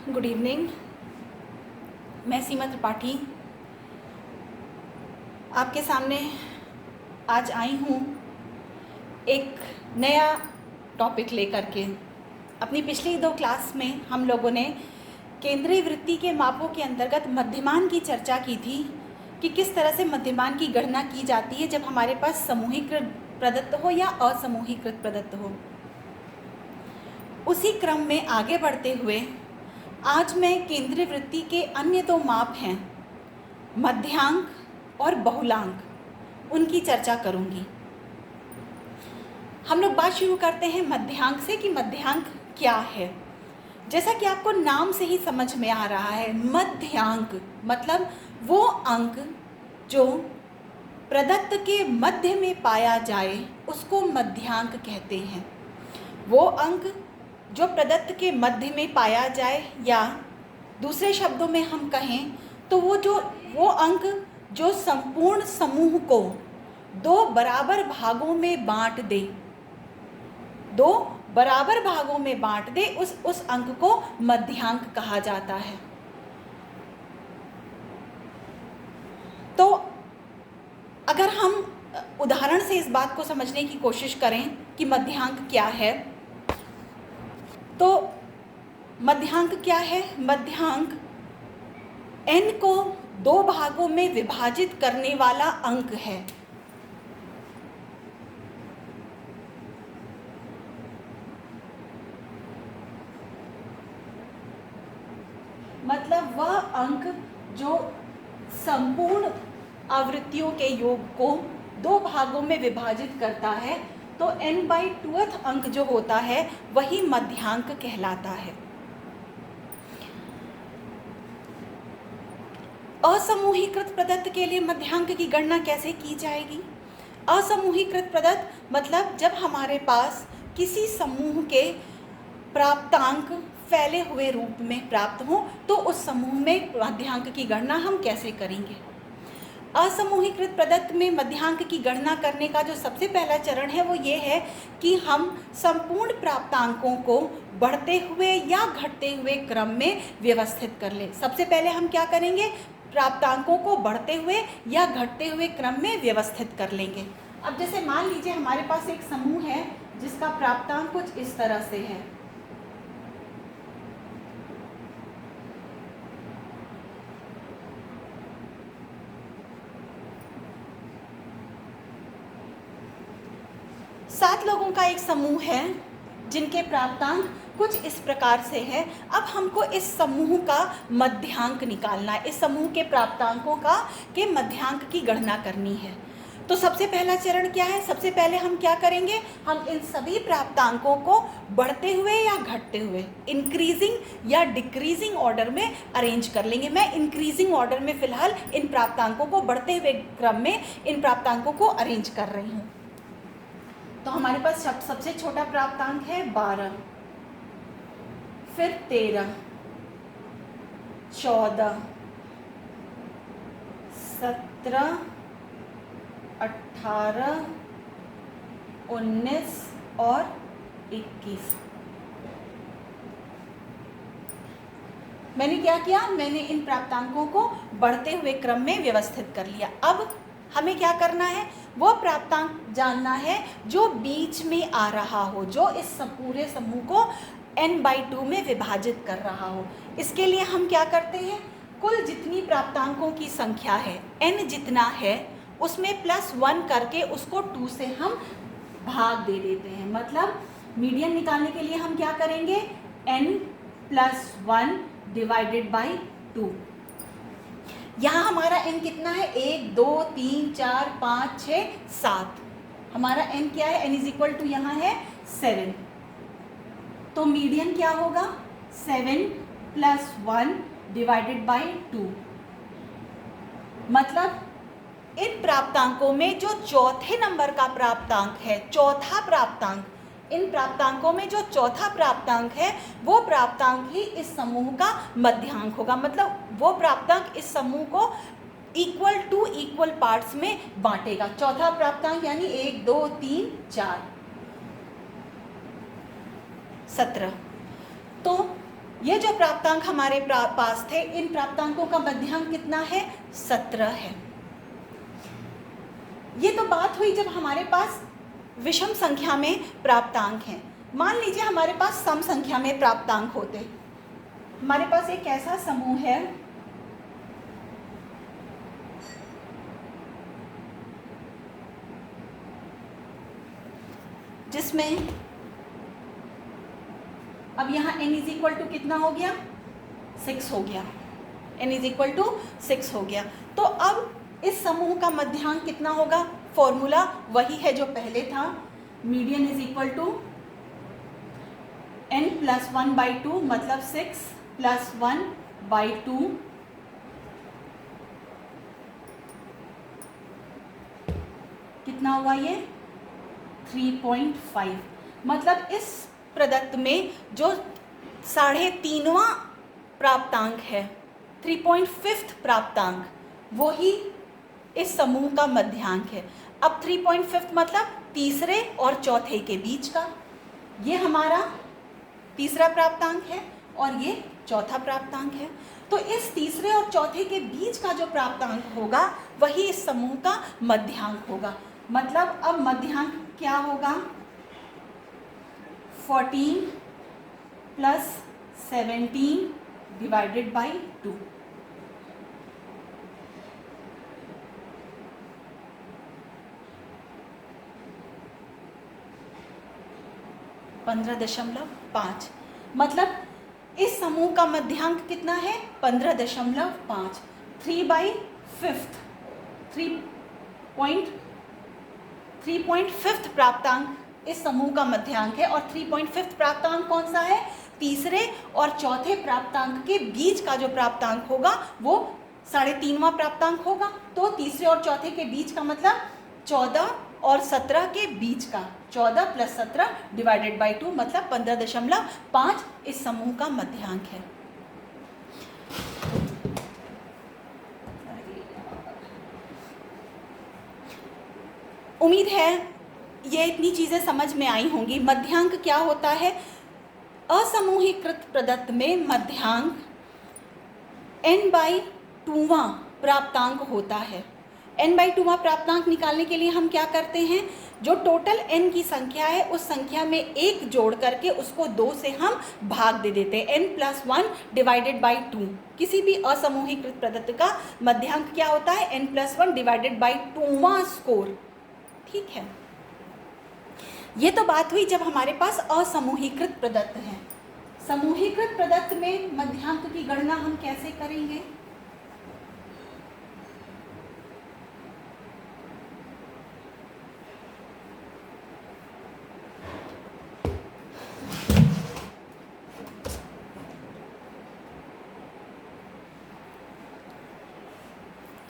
Good evening. मैं सीमा त्रिपाठी आपके सामने आज आई हूँ एक नया टॉपिक लेकर के। अपनी पिछली 2 क्लास में हम लोगों ने केंद्रीय वृत्ति के मापों के अंतर्गत मध्यमान की चर्चा की थी कि किस तरह से मध्यमान की गणना की जाती है जब हमारे पास समूहीकृत प्रदत्त हो या असमूहीकृत प्रदत्त हो। उसी क्रम में आगे बढ़ते हुए आज मैं केंद्रीय वृत्ति के अन्य 2 माप हैं मध्यांक और बहुलांक, उनकी चर्चा करूंगी। हम लोग बात शुरू करते हैं मध्यांक से कि मध्यांक क्या है। जैसा कि आपको नाम से ही समझ में आ रहा है, मध्यांक मतलब वो अंक जो प्रदत्त के मध्य में पाया जाए उसको मध्यांक कहते हैं। वो अंक जो प्रदत्त के मध्य में पाया जाए, या दूसरे शब्दों में हम कहें तो वो अंक जो संपूर्ण समूह को 2 बराबर भागों में बांट दे, 2 बराबर भागों में बांट दे, उस अंक को मध्यांक कहा जाता है। तो अगर हम उदाहरण से इस बात को समझने की कोशिश करें कि मध्यांक क्या है, तो मध्यांक क्या है? मध्यांक n को 2 भागों में विभाजित करने वाला अंक है। मतलब वह अंक जो संपूर्ण आवृत्तियों के योग को 2 भागों में विभाजित करता है, तो n/2 अंक जो होता है वही मध्यांक कहलाता है। असमूहीकृत प्रदत्त के लिए मध्यांक की गणना कैसे की जाएगी? असमूहीकृत प्रदत्त मतलब जब हमारे पास किसी समूह के प्राप्तांक फैले हुए रूप में प्राप्त हो तो उस समूह में मध्यांक की गणना हम कैसे करेंगे। असमूहीकृत प्रदत्त में मध्यांक की गणना करने का जो सबसे पहला चरण है वो ये है कि हम संपूर्ण प्राप्तांकों को बढ़ते हुए या घटते हुए क्रम में व्यवस्थित कर लें। सबसे पहले हम क्या करेंगे? प्राप्तांकों को बढ़ते हुए या घटते हुए क्रम में व्यवस्थित कर लेंगे। अब जैसे मान लीजिए हमारे पास एक समूह है जिसका प्राप्तांक कुछ इस तरह से है। सात लोगों का एक समूह है जिनके प्राप्तांक कुछ इस प्रकार से है। अब हमको इस समूह का मध्यांक निकालना है, इस समूह के प्राप्तांकों के मध्यांक की गणना करनी है। तो सबसे पहला चरण क्या है? सबसे पहले हम क्या करेंगे? हम इन सभी प्राप्तांकों को बढ़ते हुए या घटते हुए, इंक्रीजिंग या डिक्रीजिंग ऑर्डर में अरेंज कर लेंगे। मैं इंक्रीजिंग ऑर्डर में फिलहाल इन प्राप्तांकों को बढ़ते हुए क्रम में इन प्राप्तांकों को अरेंज कर रही हूँ। तो हमारे पास सबसे छोटा प्राप्तांक है 12, फिर 13, 14, 17, 18, 19 और 21। मैंने क्या किया? मैंने इन प्राप्तांकों को बढ़ते हुए क्रम में व्यवस्थित कर लिया। अब हमें क्या करना है? वो प्राप्तांक जानना है जो बीच में आ रहा हो, जो इस पूरे समूह को n/2 में विभाजित कर रहा हो। इसके लिए हम क्या करते हैं? कुल जितनी प्राप्तांकों की संख्या है, n जितना है उसमें +1 करके उसको 2 से हम भाग दे देते हैं। मतलब मीडियन निकालने के लिए हम क्या करेंगे? n+1 divided by 2। यहाँ हमारा n कितना है? 1, 2, 3, 4, 5, 6, 7। हमारा n क्या है? n = यहाँ है 7। तो मीडियन क्या होगा? 7+1 डिवाइडेड बाई 2। मतलब इन प्राप्तांकों में जो चौथे नंबर का प्राप्तांक है, चौथा प्राप्तांक, इन प्राप्तांकों में जो चौथा प्राप्तांक है वो प्राप्तांक ही इस समूह का मध्यांक होगा। मतलब वो प्राप्तांक इस समूह को इक्वल पार्ट्स में बांटेगा। चौथा प्राप्तांक यानी 1, 2, 3, 4, 17। तो ये जो प्राप्तांक हमारे पास थे, इन प्राप्तांकों का मध्यांक कितना है? 17 है। ये तो बात हुई जब हमारे पास विषम संख्या में प्राप्तांक हैं। मान लीजिए हमारे पास सम संख्या में प्राप्तांक होते। हमारे पास एक ऐसा समूह है जिसमें अब यहाँ n इज इक्वल टू कितना हो गया? 6 हो गया। n इज इक्वल टू 6 हो गया। तो अब इस समूह का मध्यांक कितना होगा? फॉर्मूला वही है जो पहले था, median is equal to n plus 1/2, मतलब 6 प्लस 1/2 कितना हुआ? ये 3.5। मतलब इस प्रदत्त में जो 3.5वां प्राप्तांक है, 3.5 प्राप्तांक, वो ही इस समूह का मध्यांक है। अब 3.5 मतलब तीसरे और चौथे के बीच का, ये हमारा तीसरा प्राप्तांक है और ये चौथा प्राप्तांक है। तो इस तीसरे और चौथे के बीच का जो प्राप्तांक होगा वही इस समूह का मध्यांक होगा। मतलब अब मध्यांक क्या होगा? 14 प्लस 17 डिवाइडेड बाई 2। पंद्रह दशमलव 5। मतलब इस समूह का मध्यांक कितना है? 15.5। 3/5 प्राप्तांक इस समूह का मध्यांक है। और 3.5 प्राप्तांक कौन सा है? तीसरे और चौथे प्राप्तांक के बीच का जो प्राप्तांक होगा वो 3.5वां प्राप्तांक होगा। तो तीसरे और चौथे के बीच का मतलब 14 और 17 के बीच का, 14 प्लस 17 डिवाइडेड बाई 2, मतलब 15.5 इस समूह का मध्यांक है। उम्मीद है ये इतनी चीज़ें समझ में आई होंगी। मध्यांक क्या होता है? असमूहीकृत प्रदत्त में मध्यांक n/2वां प्राप्तांक होता है। n/2वां प्राप्तांक निकालने के लिए हम क्या करते हैं? जो टोटल n की संख्या है उस संख्या में 1 जोड़ करके उसको 2 से हम भाग दे देते हैं। n plus 1 divided by 2। किसी भी असमूहीकृत प्रदत्त का मध्यांक क्या होता है? n प्लस 1 डिवाइडेड बाई 2वां स्कोर। ठीक है, ये तो बात हुई जब हमारे पास असमूहीकृत प्रदत्त हैं। समूहीकृत प्रदत्त में मध्यांक की गणना हम कैसे करेंगे?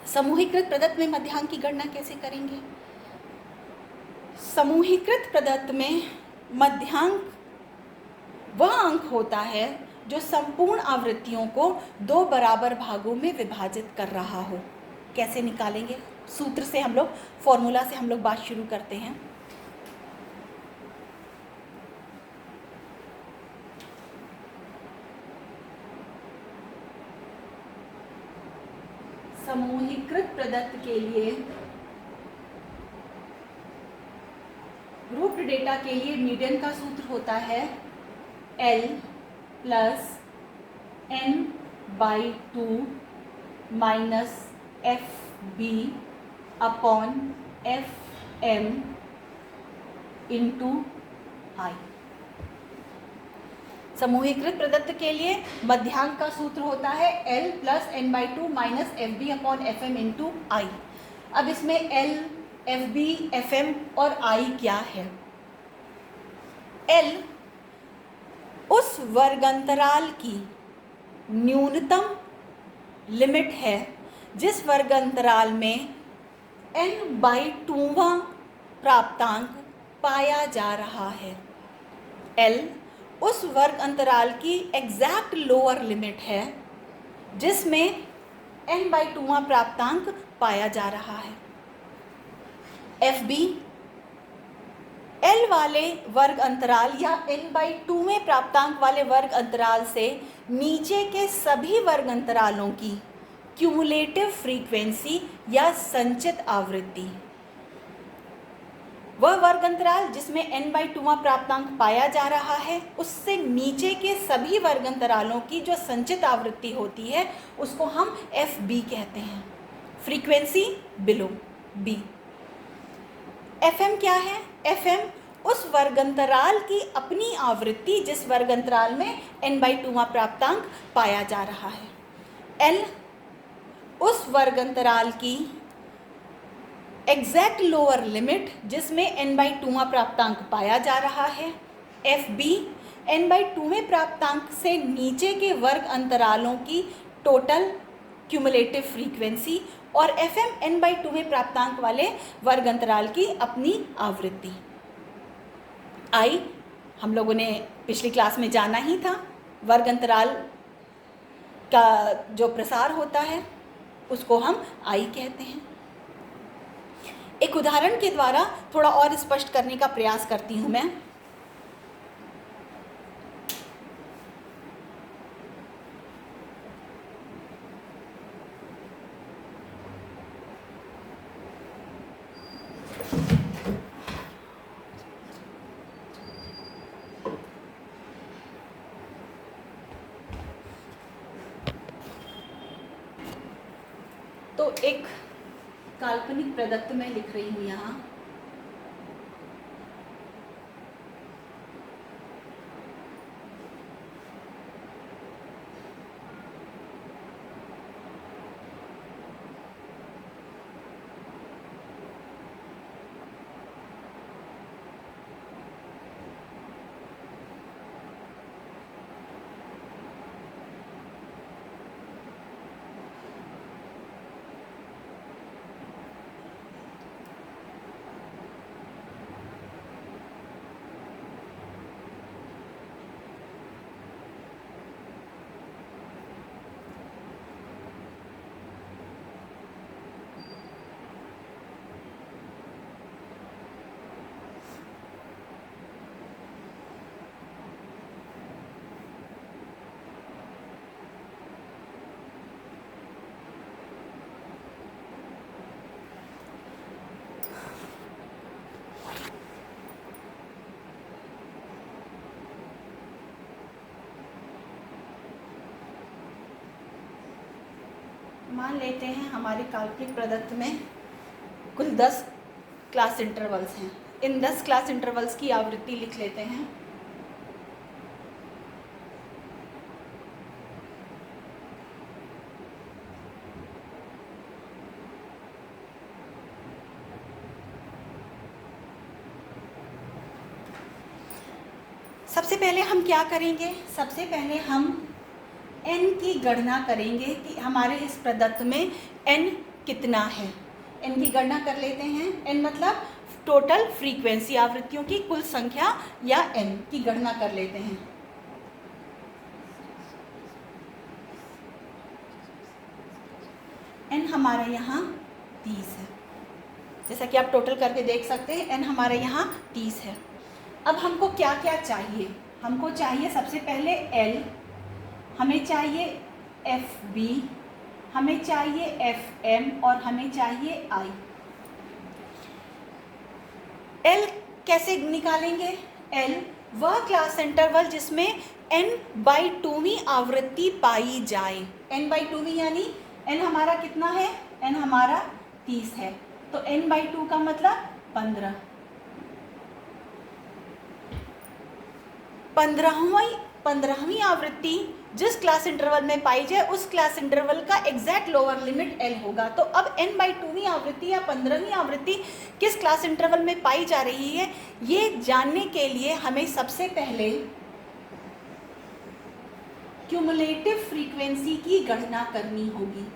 समूहीकृत प्रदत्त में मध्यांक की गणना कैसे करेंगे? समूहीकृत प्रदत्त में मध्यांक वह अंक होता है जो संपूर्ण आवृत्तियों को 2 बराबर भागों में विभाजित कर रहा हो। कैसे निकालेंगे? सूत्र से हम लोग, फॉर्मूला से हम लोग बात शुरू करते हैं। समूहीकृत प्रदत्त के लिए ग्रुप्ड डेटा के लिए मीडियन का सूत्र होता है L plus n/2 minus FB upon FM into I। समूहीकृत प्रदत्त के लिए मध्यांक का सूत्र होता है L plus n/2 minus FB upon FM into I। अब इसमें L, FB, FM और I क्या है? L उस वर्गांतराल की न्यूनतम लिमिट है जिस वर्गांतराल में n/2वां प्राप्तांक पाया जा रहा है। L उस वर्ग अंतराल की एग्जैक्ट लोअर लिमिट है जिसमें n/2वां प्राप्तांक पाया जा रहा है। FB एल वाले वर्ग अंतराल या n/2वें प्राप्तांक वाले वर्ग अंतराल से नीचे के सभी वर्ग अंतरालों की क्यूमुलेटिव फ्रीक्वेंसी या संचित आवृत्ति, वह वर्ग अंतराल जिसमें n/2वां प्राप्तांक पाया जा रहा है, उससे नीचे के सभी वर्ग अंतरालों की जो संचित आवृत्ति होती है उसको हम FB कहते हैं, फ्रीक्वेंसी बिलो B। FM क्या है? FM उस वर्गंतराल की अपनी आवृत्ति जिस वर्गंतराल में n/2वां प्राप्तांक पाया जा रहा है। L उस वर्गंतराल की एग्जैक्ट लोअर लिमिट जिसमें n/2वां प्राप्तांक पाया जा रहा है। FB n/2वें प्राप्तांक से नीचे के वर्ग अंतरालों की टोटल क्यूमुलेटिव फ्रीक्वेंसी और FM n/2वें प्राप्तांक वाले वर्ग अंतराल की अपनी आवृत्ति। I हम लोगों ने पिछली क्लास में जाना ही था, वर्ग अंतराल का जो प्रसार होता है उसको हम I कहते हैं। एक उदाहरण के द्वारा थोड़ा और स्पष्ट करने का प्रयास करती हूँ मैं। तो एक काल्पनिक प्रदत्त मैं लिख रही हूँ यहाँ। मान लेते हैं हमारे काल्पनिक प्रदत्त में कुल 10 क्लास इंटरवल्स हैं। इन 10 क्लास इंटरवल्स की आवृत्ति लिख लेते हैं। सबसे पहले हम क्या करेंगे? सबसे पहले हम n की गणना करेंगे कि हमारे इस प्रदत्त में n कितना है। n की गणना कर लेते हैं। n मतलब टोटल फ्रीक्वेंसी, आवृत्तियों की कुल संख्या या n की गणना कर लेते हैं। n हमारे यहाँ 30 है, जैसा कि आप टोटल करके देख सकते हैं। n हमारे यहाँ 30 है। अब हमको क्या क्या चाहिए? हमको चाहिए सबसे पहले L, हमें चाहिए FB, हमें चाहिए FM और हमें चाहिए I। L कैसे निकालेंगे? L वह क्लास इंटरवल जिसमें n/2वीं आवृत्ति पाई जाए। n/2वीं यानी n हमारा कितना है? n हमारा 30 है, तो n/2 का मतलब 15। 15वीं आवृत्ति जिस क्लास इंटरवल में पाई जाए उस क्लास इंटरवल का एग्जैक्ट लोअर लिमिट L होगा। तो अब n/2वीं आवृत्ति या 15वीं आवृत्ति किस क्लास इंटरवल में पाई जा रही है, ये जानने के लिए हमें सबसे पहले क्यूमुलेटिव फ्रीक्वेंसी की गणना करनी होगी।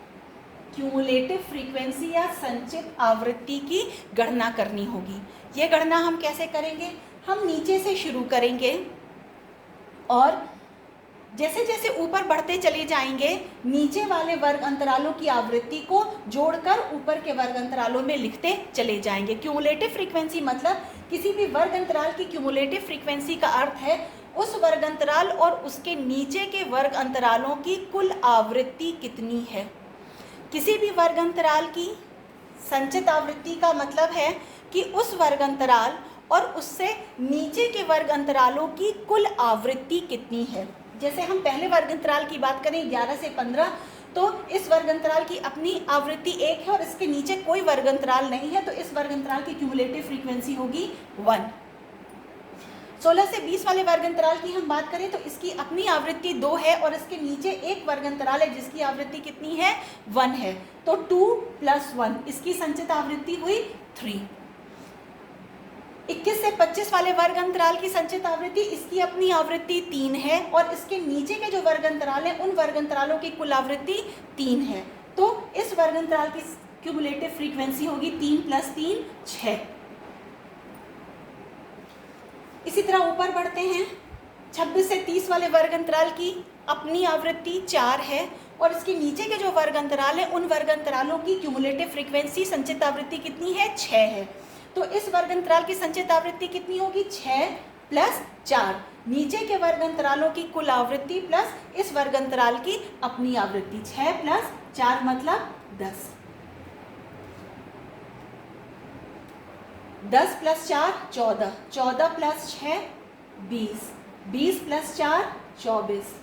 क्यूमुलेटिव फ्रीक्वेंसी या संचित आवृत्ति की गणना करनी होगी। ये गणना हम कैसे करेंगे? हम नीचे से शुरू करेंगे और जैसे जैसे ऊपर बढ़ते चले जाएंगे नीचे वाले वर्ग अंतरालों की आवृत्ति को जोड़कर ऊपर के वर्ग अंतरालों में लिखते चले जाएंगे। क्यूमुलेटिव फ्रीक्वेंसी मतलब किसी भी वर्ग अंतराल की क्यूमुलेटिव फ्रीक्वेंसी का अर्थ है उस वर्ग अंतराल और उसके नीचे के वर्ग अंतरालों की कुल आवृत्ति कितनी है। किसी भी वर्ग अंतराल की संचित आवृत्ति का मतलब है कि उस वर्ग अंतराल और उससे नीचे के वर्ग अंतरालों की कुल आवृत्ति कितनी है। जैसे हम पहले वर्ग अंतराल की बात करें 11 से 15, तो इस वर्ग अंतराल की अपनी आवृत्ति 1 है और इसके नीचे कोई वर्ग अंतराल नहीं है, तो इस वर्ग अंतराल की क्यूमुलेटिव फ्रीक्वेंसी होगी 1। 16 से 20 वाले वर्ग अंतराल की हम बात करें तो इसकी अपनी आवृत्ति 2 है और इसके नीचे एक वर्ग अंतराल है जिसकी आवृत्ति कितनी है, 1 है, तो 2 + 1 इसकी संचित आवृत्ति हुई 3। 21 से 25 वाले वर्ग अंतराल की संचित आवृत्ति, इसकी अपनी आवृत्ति 3 है और इसके नीचे के जो वर्ग अंतराल हैं उन वर्ग अंतरालों की कुल आवृत्ति 3 है, तो इस वर्ग अंतराल की क्यूमुलेटिव फ्रीक्वेंसी होगी 3 + 3 6। इसी तरह ऊपर बढ़ते हैं। 26 से 30 वाले वर्ग अंतराल की अपनी आवृत्ति 4 है और इसके नीचे के जो वर्ग अंतराल हैं उन वर्ग अंतरालों की क्यूमुलेटिव फ्रीक्वेंसी संचित आवृत्ति कितनी है, 6 है, तो इस वर्ग अंतराल की संचित आवृत्ति कितनी होगी, 6 + 4। नीचे के वर्ग अंतरालों की कुल आवृत्ति प्लस इस वर्ग अंतराल की अपनी आवृत्ति, 6 + 4 मतलब 10। 10 + 4 14, 14 + 6 20, 20 + 4 24,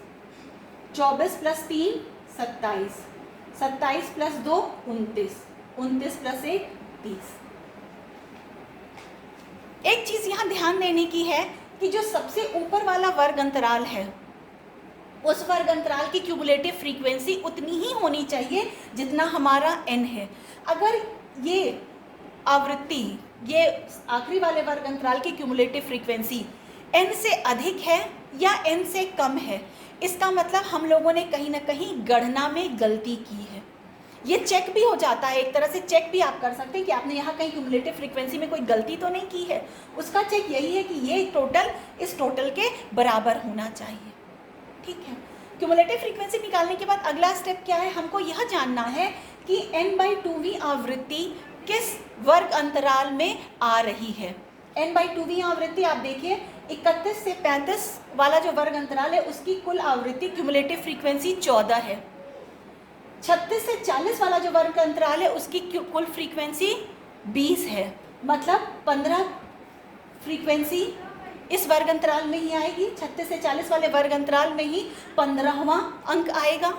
24 + 3 27, 27 + 2 29, 29 + 1 30। एक चीज यहाँ ध्यान देने की है कि जो सबसे ऊपर वाला वर्ग अंतराल है उस वर्ग अंतराल की क्यूमुलेटिव फ्रीक्वेंसी उतनी ही होनी चाहिए जितना हमारा n है। अगर ये आवृत्ति, ये आखिरी वाले वर्ग अंतराल की क्यूमुलेटिव फ्रीक्वेंसी n से अधिक है या n से कम है, इसका मतलब हम लोगों ने कहीं ना कहीं गणना में गलती की है। ये चेक भी हो जाता है, एक तरह से चेक भी आप कर सकते हैं कि आपने यहाँ कहीं क्यूमुलेटिव फ्रीक्वेंसी में कोई गलती तो नहीं की है। उसका चेक यही है कि ये टोटल इस टोटल के बराबर होना चाहिए। ठीक है, क्यूमुलेटिव फ्रीक्वेंसी निकालने के बाद अगला स्टेप क्या है, हमको यह जानना है कि n/2v आवृत्ति किस वर्ग अंतराल में आ रही है। n/2v आवृत्ति आप देखिए 31 से 35 वाला जो वर्ग अंतराल है उसकी कुल आवृत्ति क्यूमुलेटिव फ्रीक्वेंसी 14 है। 36 से 40 वाला जो वर्ग अंतराल है उसकी कुल फ्रीक्वेंसी 20 है, मतलब 15 फ्रीक्वेंसी इस वर्ग अंतराल में ही आएगी। 36 से 40 वाले वर्ग अंतराल में ही 15वां अंक आएगा,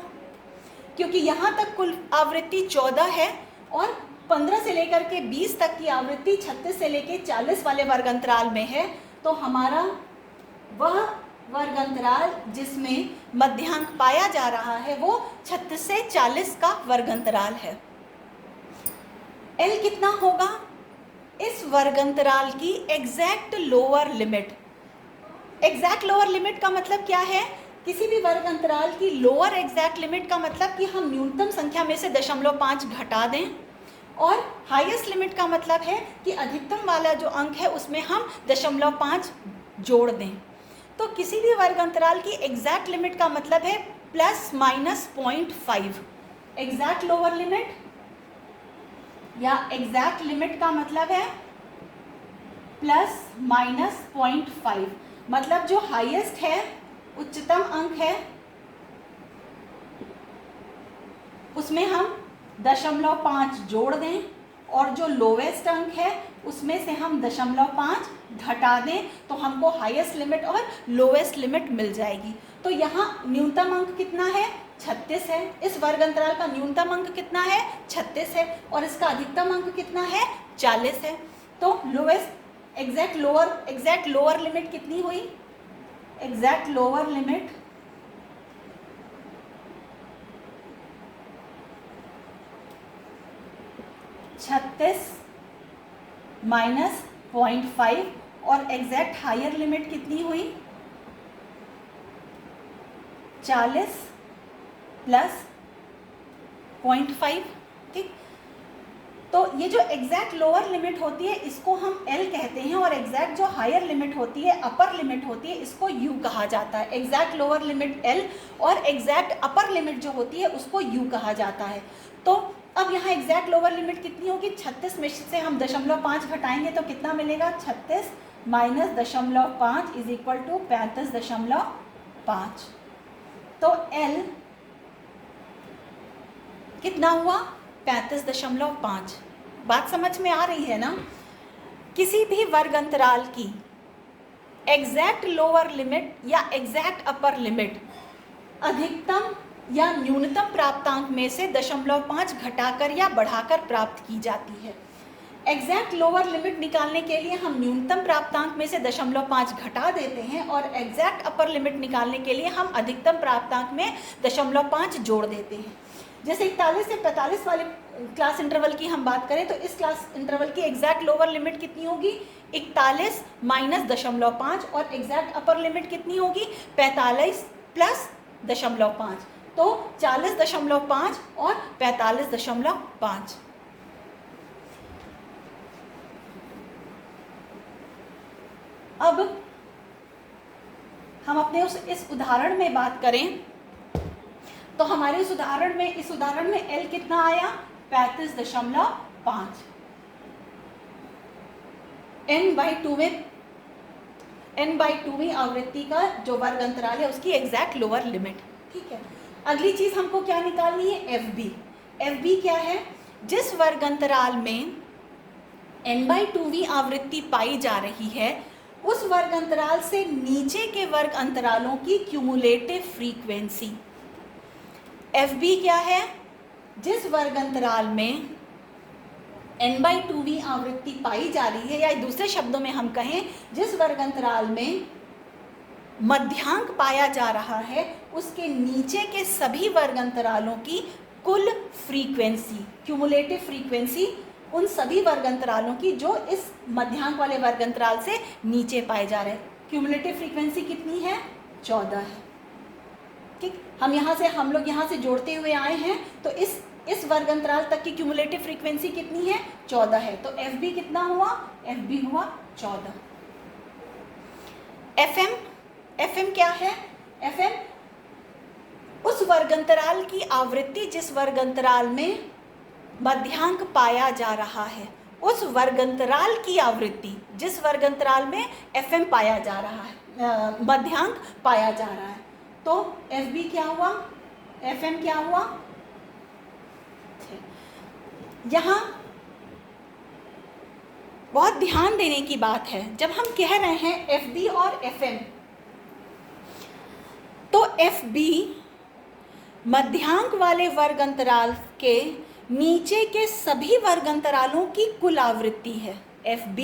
क्योंकि यहाँ तक कुल आवृत्ति 14 है और 15 से लेकर के 20 तक की आवृत्ति 36 से लेकर 40 वाले वर्ग अंतराल में है। तो हमारा वह वर्ग अंतराल जिसमें मध्यांक पाया जा रहा है वो 36 से 40 का वर्ग अंतराल है। L कितना होगा, इस वर्ग अंतराल की exact lower limit. Exact lower limit का मतलब क्या है, किसी भी वर्ग अंतराल की लोअर एग्जैक्ट लिमिट का मतलब कि हम न्यूनतम संख्या में से 0.5 घटा दें, और हाईएस्ट लिमिट का मतलब है कि अधिकतम वाला जो अंक है उसमें हम 0.5 जोड़ दें। तो किसी भी वर्ग अंतराल की एग्जैक्ट लिमिट का मतलब है ±0.5। एग्जैक्ट लोअर लिमिट या एग्जैक्ट लिमिट का मतलब है ±0.5, मतलब जो हाईएस्ट है, उच्चतम अंक है, उसमें हम 0.5 जोड़ दें और जो लोवेस्ट अंक है उसमें से हम 0.5 घटा दें, तो हमको हाईएस्ट लिमिट और लोवेस्ट लिमिट मिल जाएगी। तो यहाँ न्यूनतम अंक कितना है, 36 है। इस वर्ग अंतराल का न्यूनतम अंक कितना है, 36 है, और इसका अधिकतम अंक कितना है, 40 है। तो लोवेस्ट एग्जैक्ट लोअर लिमिट कितनी हुई, एग्जैक्ट लोअर लिमिट -0.5 और एग्जैक्ट हायर लिमिट कितनी हुई, 40 + 0.5। ठीक, तो ये जो एग्जैक्ट लोअर लिमिट होती है इसको हम L कहते हैं, और एग्जैक्ट जो हायर लिमिट होती है, अपर लिमिट होती है, इसको U कहा जाता है। एग्जैक्ट लोअर लिमिट L और एग्जैक्ट अपर लिमिट जो होती है उसको U कहा जाता है। तो अब यहाँ एग्जैक्ट लोअर लिमिट कितनी होगी, 36 में से हम 0.5 घटाएंगे तो कितना मिलेगा, 36 माइनस 0.5 इज इक्वल टू 35.5। तो L कितना हुआ, 35.5। बात समझ में आ रही है ना। किसी भी वर्ग अंतराल की एग्जैक्ट लोअर लिमिट या एग्जैक्ट अपर लिमिट अधिकतम या न्यूनतम प्राप्तांक में से 0.5 घटाकर या बढ़ाकर प्राप्त की जाती है। एग्जैक्ट लोअर लिमिट निकालने के लिए हम न्यूनतम प्राप्तांक में से 0.5 घटा देते हैं और एग्जैक्ट अपर लिमिट निकालने के लिए हम अधिकतम प्राप्तांक में 0.5 जोड़ देते हैं। जैसे 41 से 45 वाले क्लास इंटरवल की हम बात करें तो इस क्लास इंटरवल की एग्जैक्ट लोअर लिमिट कितनी होगी, 41 माइनस 0.5 और एग्जैक्ट अपर लिमिट कितनी होगी, 45 प्लस 0.5, तो 40.5 और 45.5। अब हम अपने इस उदाहरण में बात करें तो हमारे इस उदाहरण में L कितना आया, 35.5। n/2वीं आवृत्ति का जो वर्ग अंतराल है उसकी एग्जैक्ट लोअर लिमिट। ठीक है, अगली चीज हमको क्या निकालनी है, FB क्या है, जिस वर्ग अंतराल में n/2वीं आवृत्ति पाई जा रही है उस वर्ग अंतराल से नीचे के वर्ग अंतरालों की क्यूमुलेटिव फ्रीक्वेंसी। FB क्या है, जिस वर्ग अंतराल में n/2वीं आवृत्ति पाई जा रही है, या दूसरे शब्दों में हम कहें जिस वर्ग अंतराल में मध्यांक पाया जा रहा है उसके नीचे के सभी वर्ग अंतरालों की कुल फ्रीक्वेंसी, क्यूमुलेटिव फ्रीक्वेंसी उन सभी वर्ग अंतरालों की जो इस मध्यांक वाले वर्ग अंतराल से नीचे पाए जा रहे हैं। क्यूमुलेटिव फ्रीक्वेंसी कितनी है, 14 है। ठीक, हम लोग यहाँ से जोड़ते हुए आए हैं तो इस वर्ग अंतराल तक की क्यूमुलेटिव फ्रीक्वेंसी कितनी है, 14 है। तो FB कितना हुआ, FB हुआ 14। FM क्या है, FM उस वर्ग अंतराल की आवृत्ति जिस वर्ग अंतराल में मध्यांक पाया जा रहा है, उस वर्ग अंतराल की आवृत्ति जिस वर्ग अंतराल में FM पाया जा रहा है, मध्यांक पाया जा रहा है। तो FB क्या हुआ, FM क्या हुआ। यहाँ बहुत ध्यान देने की बात है, जब हम कह रहे हैं FB और FM, तो FB मध्यांक वाले वर्ग अंतराल के नीचे के सभी वर्ग अंतरालों की कुल आवृत्ति है। FB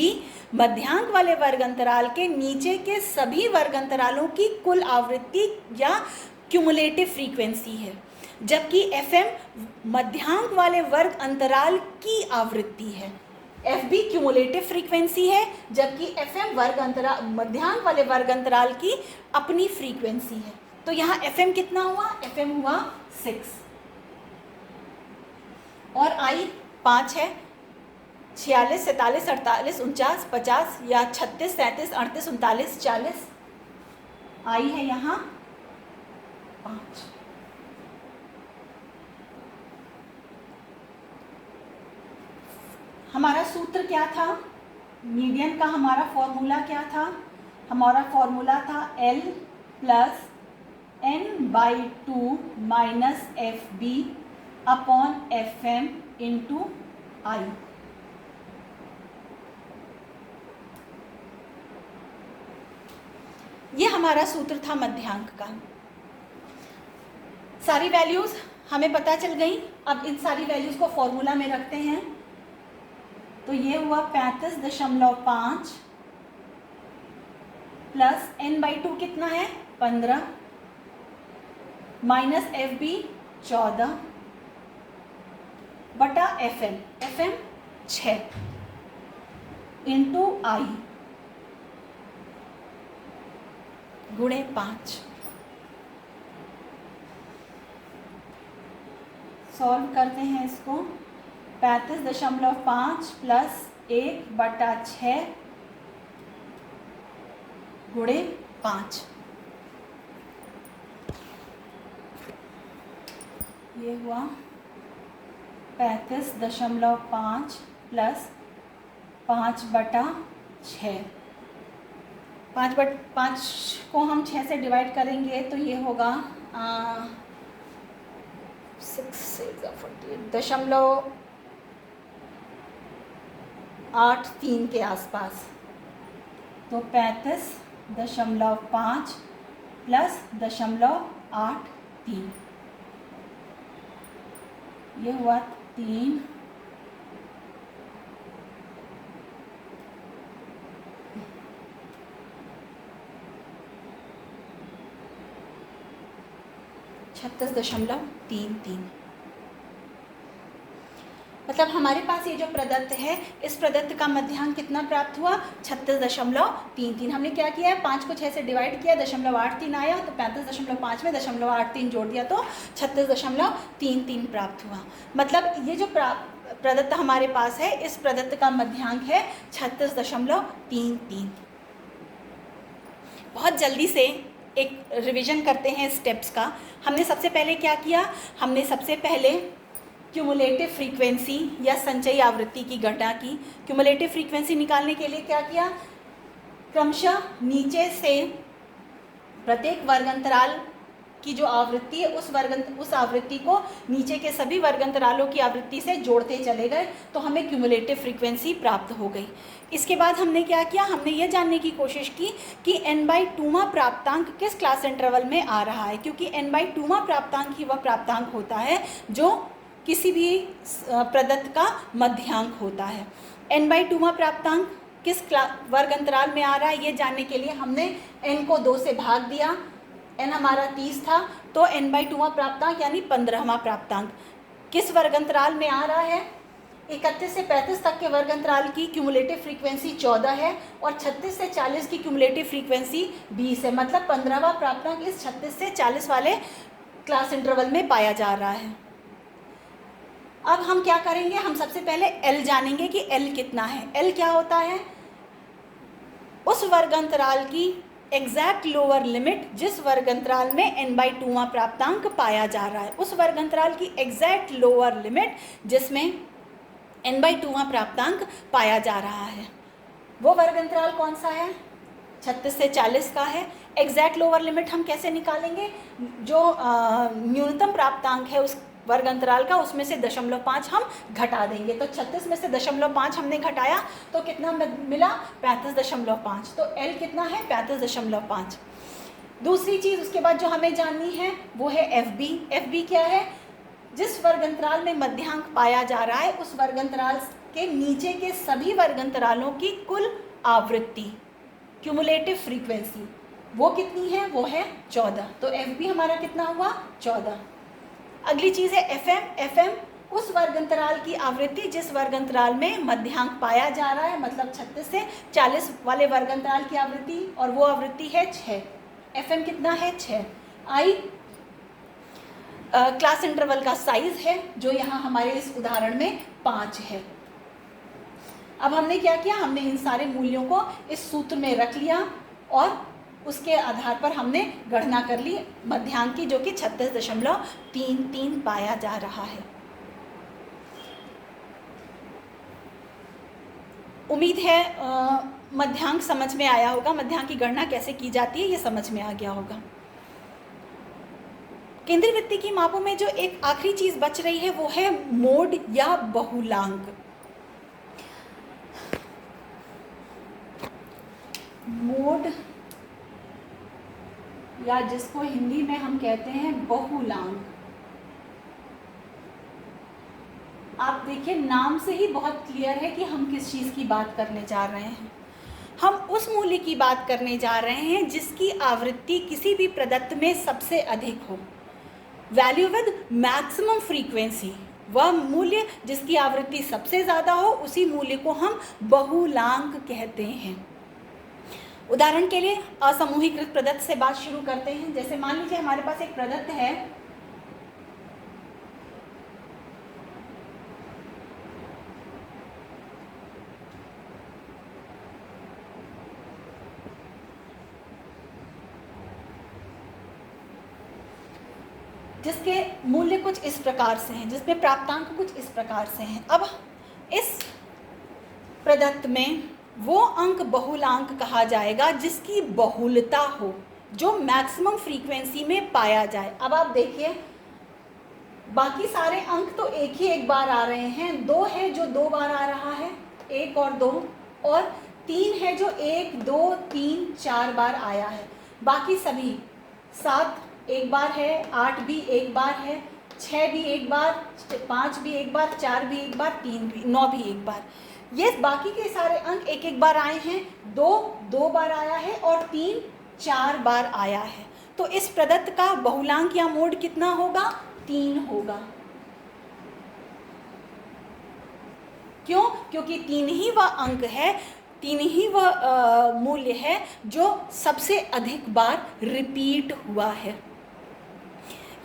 मध्यांक वाले वर्ग अंतराल के नीचे के सभी वर्ग अंतरालों की कुल आवृत्ति या क्यूमुलेटिव फ्रीक्वेंसी है, जबकि FM मध्यांक वाले वर्ग अंतराल की आवृत्ति है। FB क्यूमुलेटिव फ्रीक्वेंसी है जबकि FM मध्यांक वाले वर्ग अंतराल की अपनी फ्रीक्वेंसी है। तो यहाँ FM कितना हुआ, FM हुआ 6 और I 5 है। 46, 47, 48, 49, 50 या 36, 37, 38, 39, 40, I है यहाँ 5। हमारा सूत्र क्या था, मीडियन का हमारा फॉर्मूला क्या था, हमारा फॉर्मूला था L plus n/2 minus FB upon FM into I। ये हमारा सूत्र था मध्यांक का। सारी वैल्यूज हमें पता चल गई। अब इन सारी वैल्यूज को फॉर्मूला में रखते हैं। तो ये हुआ 35.5 प्लस n/2 कितना है 15 माइनस FB 14 बटा FM 6 इंटू I गुणे 5। सॉल्व करते हैं इसको। 35.5 प्लस 1/6 गुणे 5, ये हुआ 35.5 प्लस 5/6। 5 को हम 6 से डिवाइड करेंगे तो ये होगा 6.83 के आसपास। तो 35.5 प्लस 0.83, ये हुआ 3। छत्तीस 36.33। मतलब हमारे पास ये जो प्रदत्त है, इस प्रदत्त का मध्यांक कितना प्राप्त हुआ? 36.33। हमने क्या किया है, 5 को 6 से डिवाइड किया, 0.83 आया, तो 35.5 में 0.83 जोड़ दिया तो 36.33 प्राप्त हुआ। मतलब ये जो प्रदत्त हमारे पास है, इस प्रदत्त का मध्यांक है 36.33। बहुत जल्दी से एक रिवीजन करते हैं स्टेप्स का। हमने सबसे पहले क्या किया? हमने सबसे पहले क्यूमुलेटिव फ्रीक्वेंसी या संचयी आवृत्ति की गणना की। क्यूमुलेटिव फ्रीक्वेंसी निकालने के लिए क्या किया? क्रमशः नीचे से प्रत्येक वर्गांतराल की जो आवृत्ति है, उस आवृत्ति को नीचे के सभी वर्गांतरालों की आवृत्ति से जोड़ते चले गए, तो हमें क्यूमुलेटिव फ्रीक्वेंसी प्राप्त हो गई। इसके बाद हमने क्या किया? हमने ये जानने की कोशिश की कि n/2वां प्राप्तांक किस क्लास इंटरवल में आ रहा है, क्योंकि n/2वां प्राप्तांक ही वह प्राप्तांक होता है जो किसी भी प्रदत्त का मध्यांक होता है। n/2वां प्राप्तांक किस वर्ग अंतराल में आ रहा है, ये जानने के लिए हमने n को 2 से भाग दिया। n हमारा 30 था, तो n/2वां प्राप्तांक यानी 15वां प्राप्तांक किस वर्ग अंतराल में आ रहा है? 31 से 35 तक के वर्ग अंतराल की क्यूमुलेटिव फ्रीक्वेंसी 14 है और 36 से 40 की क्यूमुलेटिव फ्रीक्वेंसी 20 है। मतलब 15वां प्राप्तांक इस 36 से 40 वाले क्लास इंटरवल में पाया जा रहा है। अब हम क्या करेंगे? हम सबसे पहले L जानेंगे कि L कितना है। L क्या होता है? उस वर्गांतराल की एग्जैक्ट लोअर लिमिट जिस वर्गांतराल में n/2वां प्राप्तांक पाया जा रहा है, उस वर्गांतराल की एग्जैक्ट लोअर लिमिट जिसमें n/2वां प्राप्तांक पाया जा रहा है, वो वर्गांतराल कौन सा है? 36 से 40 का है। एग्जैक्ट लोअर लिमिट हम कैसे निकालेंगे? जो न्यूनतम प्राप्तांक है उस वर्ग अंतराल का, उसमें से 0.5 हम घटा देंगे। तो 36 में से 0.5 हमने घटाया तो कितना मिला? 35.5। तो L कितना है? 35.5। दूसरी चीज़ उसके बाद जो हमें जाननी है वो है FB। FB क्या है? जिस वर्ग अंतराल में मध्यांक पाया जा रहा है, उस वर्ग अंतराल के नीचे के सभी वर्ग अंतरालों की कुल आवृत्ति, क्यूमुलेटिव फ्रीक्वेंसी, वो कितनी है? वो है 14। तो FB हमारा कितना हुआ? 14। अगली चीज़ है FM। FM उस वर्ग अंतराल की आवृत्ति जिस वर्ग अंतराल में मध्यांक पाया जा रहा है, मतलब 36 से 40 वाले वर्ग अंतराल की आवृत्ति, और वो आवृत्ति है 6। FM कितना है? 6। I क्लास इंटरवल का साइज है जो यहाँ हमारे इस उदाहरण में 5 है। अब हमने क्या किया? हमने इन सारे मूल्यों को इस सूत्र में रख लिया और उसके आधार पर हमने गणना कर ली मध्यांक की, जो कि 36.33 पाया जा रहा है। उम्मीद है मध्यांक समझ में आया होगा, मध्यांक की गणना कैसे की जाती है ये समझ में आ गया होगा। केंद्रीय वृत्ति की मापों में जो एक आखिरी चीज बच रही है वो है मोड या बहुलांक। मोड या जिसको हिंदी में हम कहते हैं बहुलांक। आप देखिए नाम से ही बहुत क्लियर है कि हम किस चीज़ की बात करने जा रहे हैं। हम उस मूल्य की बात करने जा रहे हैं जिसकी आवृत्ति किसी भी प्रदत्त में सबसे अधिक हो। वैल्यू विद मैक्सिमम फ्रीक्वेंसी, वह मूल्य जिसकी आवृत्ति सबसे ज़्यादा हो, उसी मूल्य को हम बहुलांक कहते हैं। उदाहरण के लिए असमूहीकृत प्रदत्त से बात शुरू करते हैं। जैसे मान लीजिए हमारे पास एक प्रदत्त है जिसके मूल्य कुछ इस प्रकार से हैं, जिसमें प्राप्तांक कुछ इस प्रकार से हैं। अब इस प्रदत्त में वो अंक बहुलांक कहा जाएगा जिसकी बहुलता हो, जो मैक्सिमम फ्रीक्वेंसी में पाया जाए। अब आप देखिए, बाकी सारे अंक तो एक ही एक बार आ रहे हैं, 2 है जो 2 बार आ रहा है, 1 और 2, और 3 है जो 1 2 3 4 बार आया है। बाकी सभी 7 एक बार है, 8 भी एक बार है, 6 भी एक बार, 5 भी एक बार, 4 भी एक बार, 3 भी, 9 भी एक बार। ये बाकी के सारे अंक एक एक बार आए हैं, 2 2 बार आया है और 3 4 बार आया है। तो इस प्रदत्त का बहुलांक या मोड कितना होगा? 3 होगा। क्यों? क्योंकि 3 ही वह अंक है, 3 ही वह मूल्य है जो सबसे अधिक बार रिपीट हुआ है।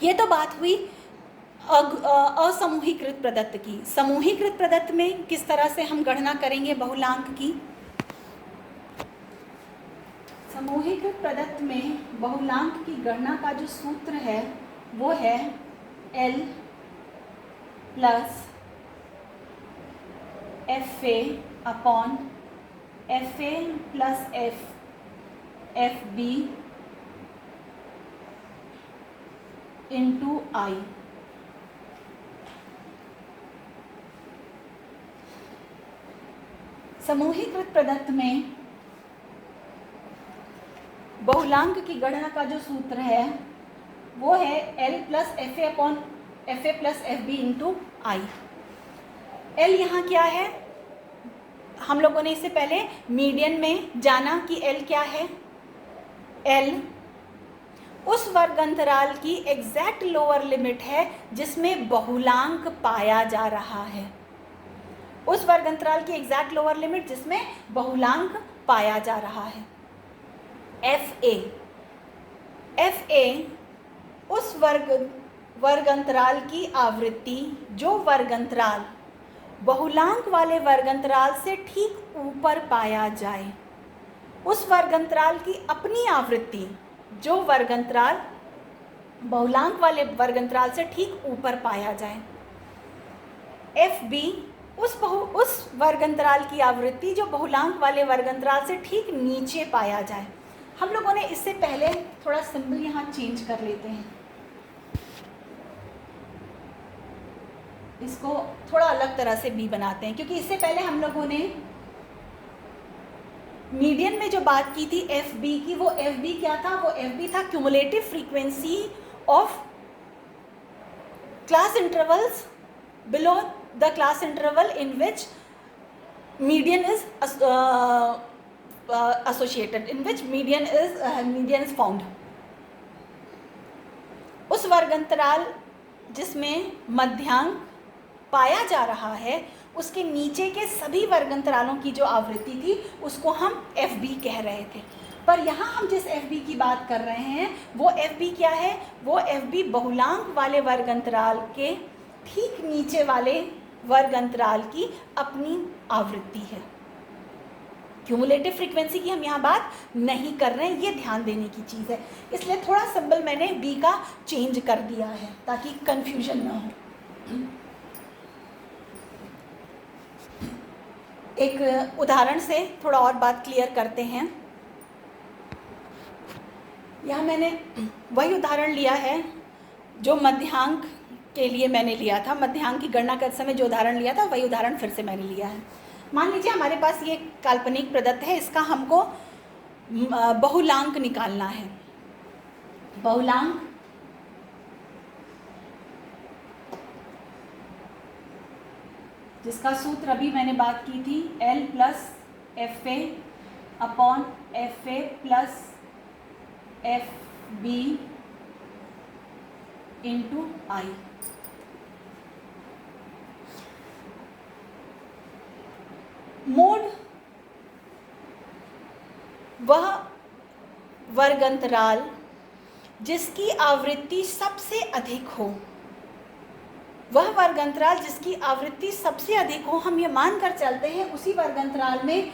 ये तो बात हुई असमूहीकृत प्रदत्त की। समूहीकृत प्रदत्त में किस तरह से हम गणना करेंगे बहुलांक की? समूहीकृत प्रदत्त में बहुलांक की गणना का जो सूत्र है वो है L plus FA upon FA plus FB into I। समूहीकृत प्रदत्त में बहुलांक की गणना का जो सूत्र है वो है L plus FA upon FA plus FB into I। L यहाँ क्या है? हम लोगों ने इससे पहले मीडियन में जाना कि L क्या है। L उस वर्ग अंतराल की एग्जैक्ट लोअर लिमिट है जिसमें बहुलांक पाया जा रहा है। उस वर्ग अंतराल की एग्जैक्ट लोअर लिमिट जिसमें बहुलांक पाया जा रहा है। FA उस वर्ग अंतराल की आवृत्ति जो वर्ग अंतराल बहुलांक वाले वर्ग अंतराल से ठीक ऊपर पाया जाए, उस वर्ग अंतराल की अपनी आवृत्ति जो वर्ग अंतराल बहुलांक वाले वर्ग अंतराल से ठीक ऊपर पाया जाए। FB उस वर्ग अंतराल की आवृत्ति जो बहुलांक वाले वर्ग अंतराल से ठीक नीचे पाया जाए। हम लोगों ने इससे पहले थोड़ा सिंबल यहाँ चेंज कर लेते हैं, इसको थोड़ा अलग तरह से B बनाते हैं, क्योंकि इससे पहले हम लोगों ने मीडियन में जो बात की थी FB की, वो FB क्या था? वो FB था cumulative frequency of class intervals below the class interval in which median is associated, in which median is found। उस वर्ग अंतराल जिसमें मध्यांक पाया जा रहा है उसके नीचे के सभी वर्ग अंतरालों की जो आवृत्ति थी उसको हम FB कह रहे थे। पर यहाँ हम जिस FB की बात कर रहे हैं वो FB क्या है? वो FB बहुलांक वाले वर्ग अंतराल के ठीक नीचे वाले वर्ग अंतराल की अपनी आवृत्ति है। क्यूमुलेटिव फ्रीक्वेंसी की हम यहाँ बात नहीं कर रहे हैं, ये ध्यान देने की चीज़ है। इसलिए थोड़ा सिंबल मैंने B का चेंज कर दिया है ताकि कंफ्यूजन ना हो। एक उदाहरण से थोड़ा और बात क्लियर करते हैं। यहाँ मैंने वही उदाहरण लिया है जो मध्यांक के लिए मैंने लिया था। मध्यांक की गणना करते समय जो उदाहरण लिया था वही उदाहरण फिर से मैंने लिया है। मान लीजिए हमारे पास ये काल्पनिक प्रदत्त है, इसका हमको बहुलांक निकालना है। बहुलांक जिसका सूत्र अभी मैंने बात की थी L plus FA upon FA plus FB into I। Mode वह वर्ग अंतराल जिसकी आवृत्ति सबसे अधिक हो, वह वर्ग अंतराल जिसकी आवृत्ति सबसे अधिक हो, हम ये मानकर चलते हैं उसी वर्ग अंतराल में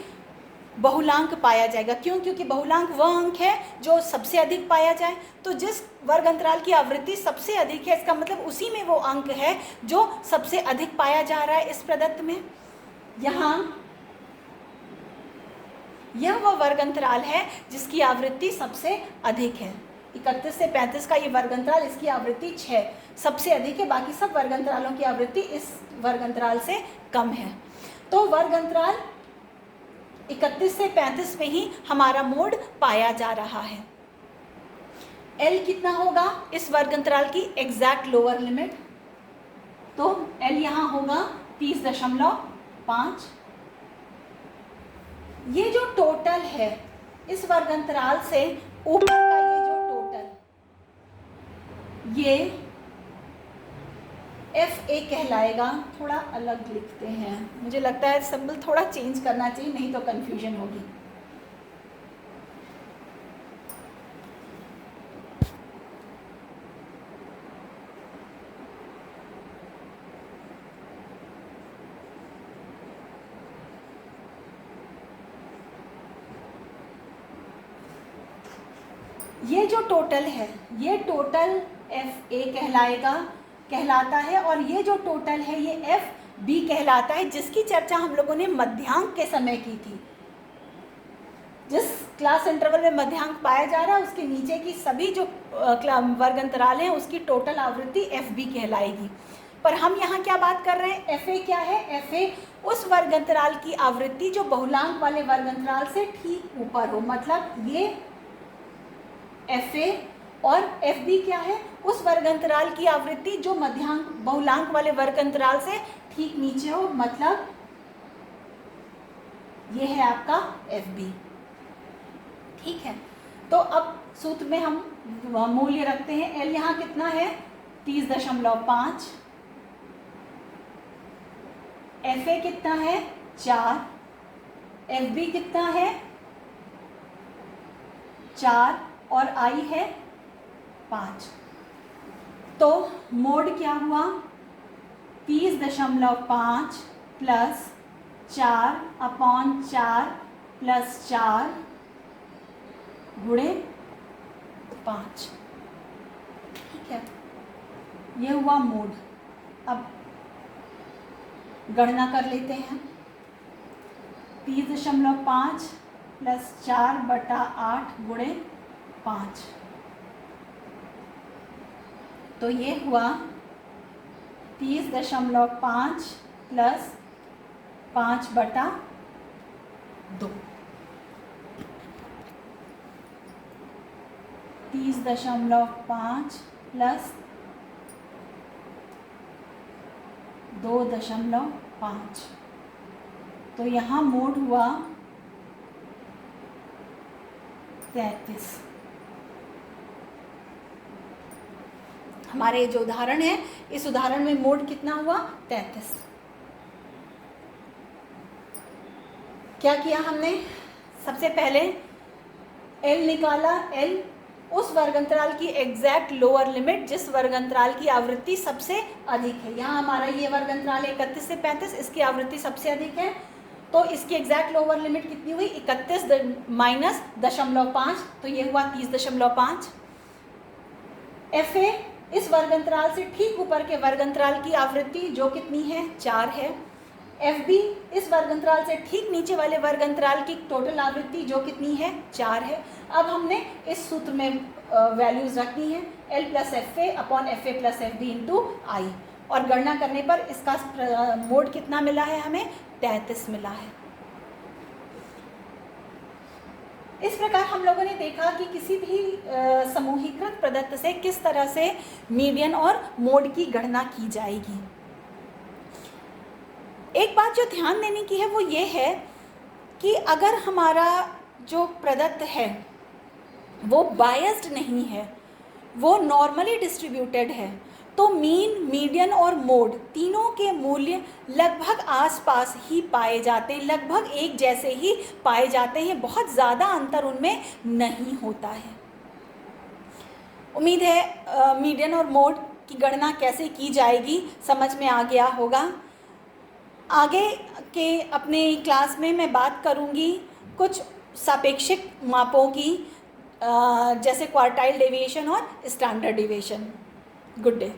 बहुलांक पाया जाएगा। क्यों? क्योंकि बहुलांक वह अंक है जो सबसे अधिक पाया जाए। तो जिस वर्ग अंतराल की आवृत्ति सबसे अधिक है, इसका मतलब उसी में वो अंक है जो सबसे अधिक पाया जा रहा है इस प्रदत्त में। यहाँ यह वह वर्ग अंतराल है जिसकी आवृत्ति सबसे अधिक है। 31 से 35 का ये वर्ग अंतराल, इसकी आवृत्ति 6 सबसे अधिक है, बाकी सब वर्ग अंतरालों की आवृत्ति इस वर्ग अंतराल से कम है। तो वर्ग अंतराल 31 से 35 में ही हमारा मोड पाया जा रहा है। L कितना होगा इस वर्ग अंतराल की एग्जैक्ट लोअर लिमिट? तो L यहाँ होगा 30.5। ये जो टोटल है इस वर्ग अंतराल से ऊपर का, ये जो टोटल, ये FA कहलाएगा। थोड़ा अलग लिखते हैं, मुझे लगता है सिंबल थोड़ा चेंज करना चाहिए, नहीं तो कंफ्यूजन होगी। ये जो टोटल है ये टोटल FA कहलाता है, और ये जो टोटल है ये FB कहलाता है, जिसकी चर्चा हम लोगों ने मध्यांक के समय की थी। जिस क्लास इंटरवल में मध्यांक पाया जा रहा है उसके नीचे की सभी जो वर्ग अंतराल हैं उसकी टोटल आवृत्ति FB कहलाएगी। पर हम यहाँ क्या बात कर रहे हैं? FA क्या है? FA उस वर्ग अंतराल की आवृत्ति जो बहुलांक वाले वर्ग अंतराल से ठीक ऊपर हो। मतलब ये FA और FB क्या है? उस वर्ग अंतराल की आवृत्ति जो मध्यांक बहुलांक वाले वर्ग अंतराल से ठीक नीचे हो। मतलब ये है आपका FB। ठीक है, तो अब सूत्र में हम मूल्य रखते हैं। L यहाँ कितना है? 30.5। FA कितना है? 4। FB कितना है? 4 और I है 5। तो मोड क्या हुआ? 30.5 प्लस 4/4 प्लस 4 गुणे 5। ठीक है, ये हुआ मोड। अब गणना कर लेते हैं। 30.5 प्लस 4/8 गुणे 5, तो ये हुआ 30.5 प्लस 5/2। 30.5 प्लस 2.5, तो यहाँ मोड हुआ 33। हमारे जो उदाहरण है इस उदाहरण में मोड कितना हुआ? 33। क्या किया हमने? सबसे पहले L निकाला। L उस वर्ग अंतराल की एग्जैक्ट लोअर लिमिट जिस वर्ग अंतराल की आवृत्ति सबसे अधिक है। यहाँ हमारा ये वर्ग अंतराल 31 से 35, इसकी आवृत्ति सबसे अधिक है, तो इसकी एग्जैक्ट लोअर लिमिट कितनी हुई? 31 माइनस 0.5, तो ये हुआ 30.5। FA इस वर्ग अंतराल से ठीक ऊपर के वर्ग अंतराल की आवृत्ति जो कितनी है? 4 है। FB इस वर्ग अंतराल से ठीक नीचे वाले वर्ग अंतराल की टोटल आवृत्ति जो कितनी है? 4 है। अब हमने इस सूत्र में वैल्यूज रखनी है, L plus FA upon FA plus FB into I, और गणना करने पर इसका मोड कितना मिला है? हमें 33 मिला है। इस प्रकार हम लोगों ने देखा कि किसी भी समूहीकृत प्रदत्त से किस तरह से मीडियन और मोड की गणना की जाएगी। एक बात जो ध्यान देने की है वो ये है कि अगर हमारा जो प्रदत्त है वो बायस्ड नहीं है, वो नॉर्मली डिस्ट्रीब्यूटेड है, तो मीन, मीडियन और मोड तीनों के मूल्य लगभग आसपास ही पाए जाते हैं, लगभग एक जैसे ही पाए जाते हैं, बहुत ज़्यादा अंतर उनमें नहीं होता है। उम्मीद है मीडियन और मोड की गणना कैसे की जाएगी समझ में आ गया होगा। आगे के अपने क्लास में मैं बात करूंगी कुछ सापेक्षिक मापों की जैसे क्वार्टाइल डेविएशन और स्टैंडर्ड डेविएशन। Good day.